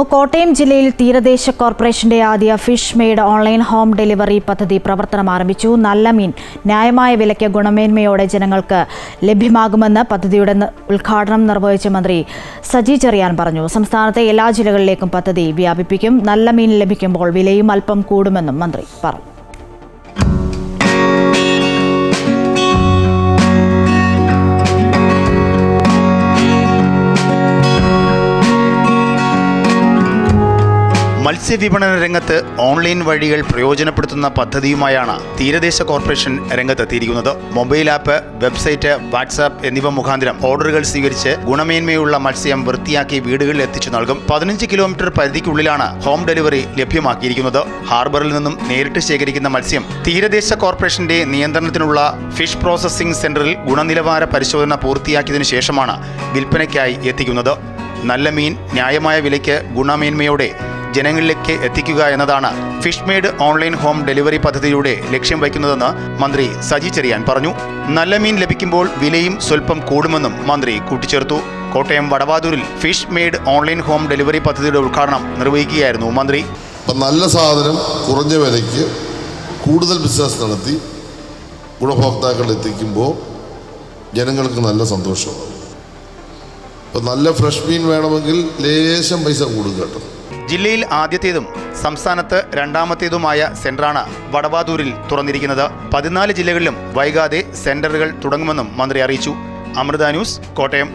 കോട്ടയം ജില്ലയിൽ തീരദേശ കോർപ്പറേഷന്റെ ആദ്യ fish maid online home delivery പദ്ധതി പ്രവർത്തനം ആരംഭിച്ചു. നല്ല മീൻ ന്യായമായ വിലയ്ക്ക് ഗുണമേന്മയോടെ ജനങ്ങൾക്ക് ലഭ്യമാകുമെന്ന് പദ്ധതിയുടെ ഉദ്ഘാടനം നിർവഹിച്ച മന്ത്രി സജി ചെറിയാൻ പറഞ്ഞു. സംസ്ഥാനത്തെ എല്ലാ ജില്ലകളിലേക്കും പദ്ധതി വ്യാപിപ്പിക്കും. നല്ല മീൻ ലഭിക്കുമ്പോൾ വിലയും അല്പം കൂടുമെന്നും മന്ത്രി പറഞ്ഞു. മത്സ്യവിപണന രംഗത്ത് ഓൺലൈൻ വഴികൾ പ്രയോജനപ്പെടുത്തുന്ന പദ്ധതിയുമായാണ് തീരദേശ കോർപ്പറേഷൻ രംഗത്തെത്തിയിരിക്കുന്നത്. മൊബൈൽ ആപ്പ്, വെബ്സൈറ്റ്, വാട്സാപ്പ് എന്നിവ മുഖാന്തരം ഓർഡറുകൾ സ്വീകരിച്ച് ഗുണമേന്മയുള്ള മത്സ്യം വൃത്തിയാക്കി വീടുകളിൽ എത്തിച്ചു നൽകും. 15 കിലോമീറ്റർ പരിധിക്കുള്ളിലാണ് ഹോം ഡെലിവറി ലഭ്യമാക്കിയിരിക്കുന്നത്. ഹാർബറിൽ നിന്നും നേരിട്ട് ശേഖരിക്കുന്ന മത്സ്യം തീരദേശ കോർപ്പറേഷന്റെ നിയന്ത്രണത്തിനുള്ള ഫിഷ് പ്രോസസ്സിംഗ് സെന്ററിൽ ഗുണനിലവാര പരിശോധന പൂർത്തിയാക്കിയതിനു ശേഷമാണ് വിൽപ്പനയ്ക്കായി എത്തിക്കുന്നത്. നല്ല മീൻ ന്യായമായ വിലയ്ക്ക് ഗുണമേന്മയോടെ ജനങ്ങളിലേക്ക് എത്തിക്കുക എന്നതാണ് fish maid online home delivery പദ്ധതിയിലൂടെ ലക്ഷ്യം വയ്ക്കുന്നതെന്ന് മന്ത്രി സജി ചെറിയാൻ പറഞ്ഞു. നല്ല മീൻ ലഭിക്കുമ്പോൾ വിലയും സ്വല്പം കൂടുമെന്നും മന്ത്രി കൂട്ടിച്ചേർത്തു. കോട്ടയം വടവാതൂരിൽ fish maid online home delivery പദ്ധതിയുടെ ഉദ്ഘാടനം നിർവഹിക്കുകയായിരുന്നു മന്ത്രി. നല്ല സാധനം കുറഞ്ഞ വിലയ്ക്ക് കൂടുതൽ ബിസിനസ് നടത്തി ഗുണഭോക്താക്കൾ എത്തിക്കുമ്പോൾ ജനങ്ങൾക്ക് നല്ല സന്തോഷമാണ്. ഇപ്പം നല്ല ഫ്രഷ് മീൻ വേണമെങ്കിൽ ലേശം പൈസ കൂടും കേട്ടോ. ജില്ലയിൽ ആദ്യത്തേതും സംസ്ഥാനത്ത് രണ്ടാമത്തേതുമായ സെന്ററാണ് വടവാതൂരിൽ തുറന്നിരിക്കുന്നത്. 14 ജില്ലകളിലും വൈകാതെ സെന്ററുകൾ തുടങ്ങുമെന്നും മന്ത്രി അറിയിച്ചു. അമൃത ന്യൂസ്, കോട്ടയം.